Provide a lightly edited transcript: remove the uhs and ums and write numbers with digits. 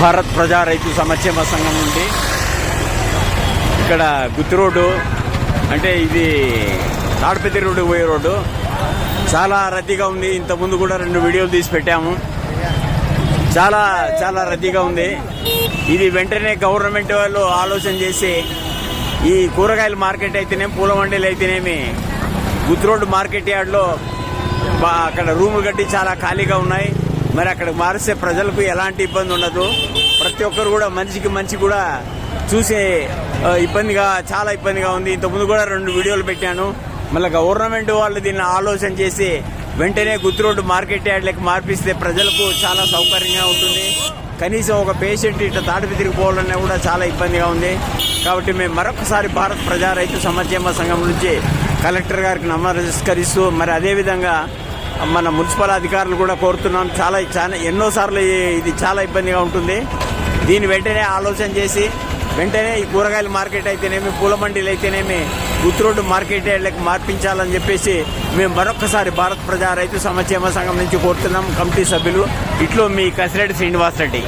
భారత్ ప్రజా రైతు సంక్షేమ సంఘం నుండి ఇక్కడ గుత్తి రోడ్డు అంటే ఇది తాడిపత్రి రోడ్డు పోయే రోడ్డు చాలా రద్దీగా ఉంది. ఇంతకుముందు కూడా 2 వీడియోలు తీసి పెట్టాము. చాలా చాలా రద్దీగా ఉంది. ఇది వెంటనే గవర్నమెంట్ వాళ్ళు ఆలోచన చేసి ఈ కూరగాయల మార్కెట్ అయితేనేమి పూల మండీలు అయితేనేమి గుత్తి రోడ్డు మార్కెట్ యార్డ్లో అక్కడ రూములు కట్టి చాలా ఖాళీగా ఉన్నాయి. మరి అక్కడ మారిస్తే ప్రజలకు ఎలాంటి ఇబ్బంది ఉండదు. ప్రతి ఒక్కరు కూడా మనిషికి మంచి కూడా చూసే చాలా ఇబ్బందిగా ఉంది. ఇంతకుముందు కూడా 2 వీడియోలు పెట్టాను. మళ్ళీ గవర్నమెంట్ వాళ్ళు దీన్ని ఆలోచన చేసి వెంటనే గుత్తి రోడ్డు మార్కెట్ యార్డ్లకు మార్పిస్తే ప్రజలకు చాలా సౌకర్యంగా ఉంటుంది. కనీసం ఒక పేషెంట్ ఇట్లా తాడిపత్రికి పోవాలన్నా కూడా చాలా ఇబ్బందిగా ఉంది. కాబట్టి మేము మరొకసారి భారత్ ప్రజా రైతు సంక్షేమ సంఘం నుంచి కలెక్టర్ గారికి నమస్కరిస్తూ మరి అదేవిధంగా మన మున్సిపల్ అధికారులు కూడా కోరుతున్నాం. చాలా ఎన్నోసార్లు ఇది చాలా ఇబ్బందిగా ఉంటుంది. దీన్ని వెంటనే ఆలోచన చేసి వెంటనే ఈ కూరగాయల మార్కెట్ అయితేనేమి పూల మండీలు అయితేనేమి గుత్తి రోడ్డు మార్కెట్ యార్డ్లకు మార్పించాలని చెప్పేసి మేము మరొకసారి భారత్ ప్రజా రైతు సంక్షేమ సంఘం నుంచి కోరుతున్నాం. కమిటీ సభ్యులు ఇట్లో మీ కసిరెడ్డి శ్రీనివాస్ రెడ్డి.